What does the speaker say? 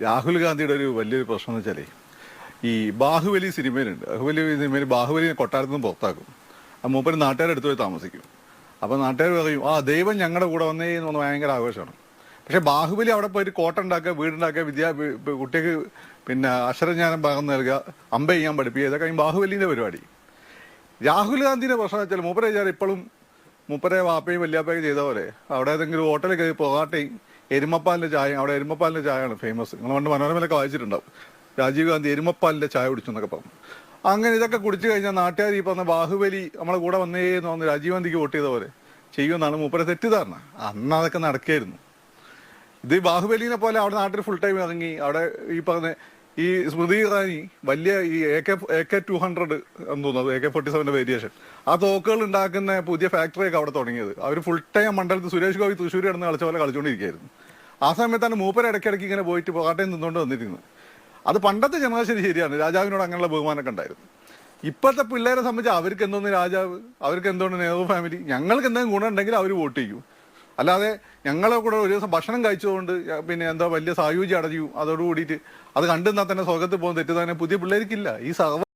രാഹുൽ ഗാന്ധിയുടെ ഒരു വലിയൊരു പ്രശ്നം എന്ന് വെച്ചാലേ ഈ ബാഹുബലി സിനിമയിലുണ്ട്. ബാഹുബലിനെ കൊട്ടാരത്തിൽ നിന്ന് പുറത്താക്കും. ആ മൂപ്പര് നാട്ടുകാരെടുത്ത് പോയി താമസിക്കും. അപ്പോൾ നാട്ടുകാർ പറയും ആ ദൈവം ഞങ്ങളുടെ കൂടെ വന്നേ എന്ന് പറഞ്ഞാൽ ഭയങ്കര ആഘോഷമാണ്. പക്ഷെ ബാഹുബലി അവിടെ പോയിട്ട് കോട്ടുണ്ടാക്കുക, വീടുണ്ടാക്കുക, കുട്ടിക്ക് പിന്നെ അക്ഷരജ്ഞാനം പകർന്നു നൽകുക, അമ്പ ചെയ്യാൻ പഠിപ്പിക്കുക, ഇതൊക്കെ ബാഹുബലിന്റെ പരിപാടി. രാഹുൽ ഗാന്ധിയുടെ പ്രശ്നം വെച്ചാൽ മൂപ്പരെ വിചാരം ഇപ്പോഴും മൂപ്പരെ വാപ്പയും വല്യാപ്പയും ചെയ്ത പോലെ അവിടെ ഏതെങ്കിലും ഹോട്ടലിൽ കയറി പൊറാട്ടയും എരുമപ്പാലിന്റെ ചായ, അവിടെ എരുമപ്പാലിന്റെ ചായയാണ് ഫേമസ്. നിങ്ങൾ പണ്ട് മനോരമയിലൊക്കെ വായിച്ചിട്ടുണ്ടാവും. രാജീവ് ഗാന്ധി എരുമപ്പാലിന്റെ ചായ കുടിച്ചു എന്നൊക്കെ പറഞ്ഞു. അങ്ങനെ ഇതൊക്കെ കുടിച്ചു കഴിഞ്ഞാൽ നാട്ടുകാർ ഈ പറഞ്ഞ ബാഹുബലി നമ്മളെ കൂടെ വന്നേ എന്ന് പറഞ്ഞ് രാജീവ് ഗാന്ധിക്ക് വോട്ട് ചെയ്ത പോലെ ചെയ്യുമെന്നാണ് മൂപ്പരെ തെറ്റിദ്ധാരണ. അന്ന് അതൊക്കെ നടക്കുകയായിരുന്നു. ഇത് ബാഹുബലിനെ പോലെ അവിടെ നാട്ടിൽ ഫുൾ ടൈം ഇറങ്ങി അവിടെ ഈ പറഞ്ഞ ഈ സ്മൃതി ഇറാനി വലിയ ഈ AK-200 എന്ന് തോന്നുന്നത്, AK-47 വേരിയേഷൻ, ആ തോക്കുകൾ ഉണ്ടാക്കുന്ന പുതിയ ഫാക്ടറിയൊക്കെ അവിടെ തുടങ്ങിയത്. അവർ ഫുൾ ടൈം മണ്ഡലത്തിൽ സുരേഷ് ഗോപി തൃശ്ശൂർ കിടന്ന് കളിച്ച പോലെ കളിച്ചുകൊണ്ടിരിക്കുകയായിരുന്നു. ആ സമയത്താണ് മൂപ്പര് ഇടയ്ക്കിടയ്ക്ക് ഇങ്ങനെ പോയിട്ട് പൊറാട്ടയും നിന്നുകൊണ്ട് വന്നിരുന്നത്. അത് പണ്ടത്തെ ജനറേഷൻ ശരിയാണ്, രാജാവിനോട് അങ്ങനെയുള്ള ബഹുമാനമൊക്കെ ഉണ്ടായിരുന്നു. ഇപ്പോഴത്തെ പിള്ളേരെ സംബന്ധിച്ച് അവർക്ക് എന്തോന്ന് രാജാവ്, അവർക്ക് എന്തോന്ന് നെഹ്റു ഫാമിലി, ഞങ്ങൾക്ക് എന്തെങ്കിലും ഗുണം ഉണ്ടെങ്കിൽ അവർ വോട്ട് ചെയ്യും. അല്ലാതെ ഞങ്ങളെ കൂടെ ഒരു ദിവസം ഭക്ഷണം കഴിച്ചതുകൊണ്ട് പിന്നെ എന്താ വലിയ സായുജ്യം അടഞ്ഞു അതോട് കൂടിയിട്ട് അത് കണ്ടെന്നാൽ തന്നെ സ്വർഗത്തിൽ പോകുന്ന തെറ്റിദ്ധാരണ പുതിയ പിള്ളേർക്കില്ല. ഈ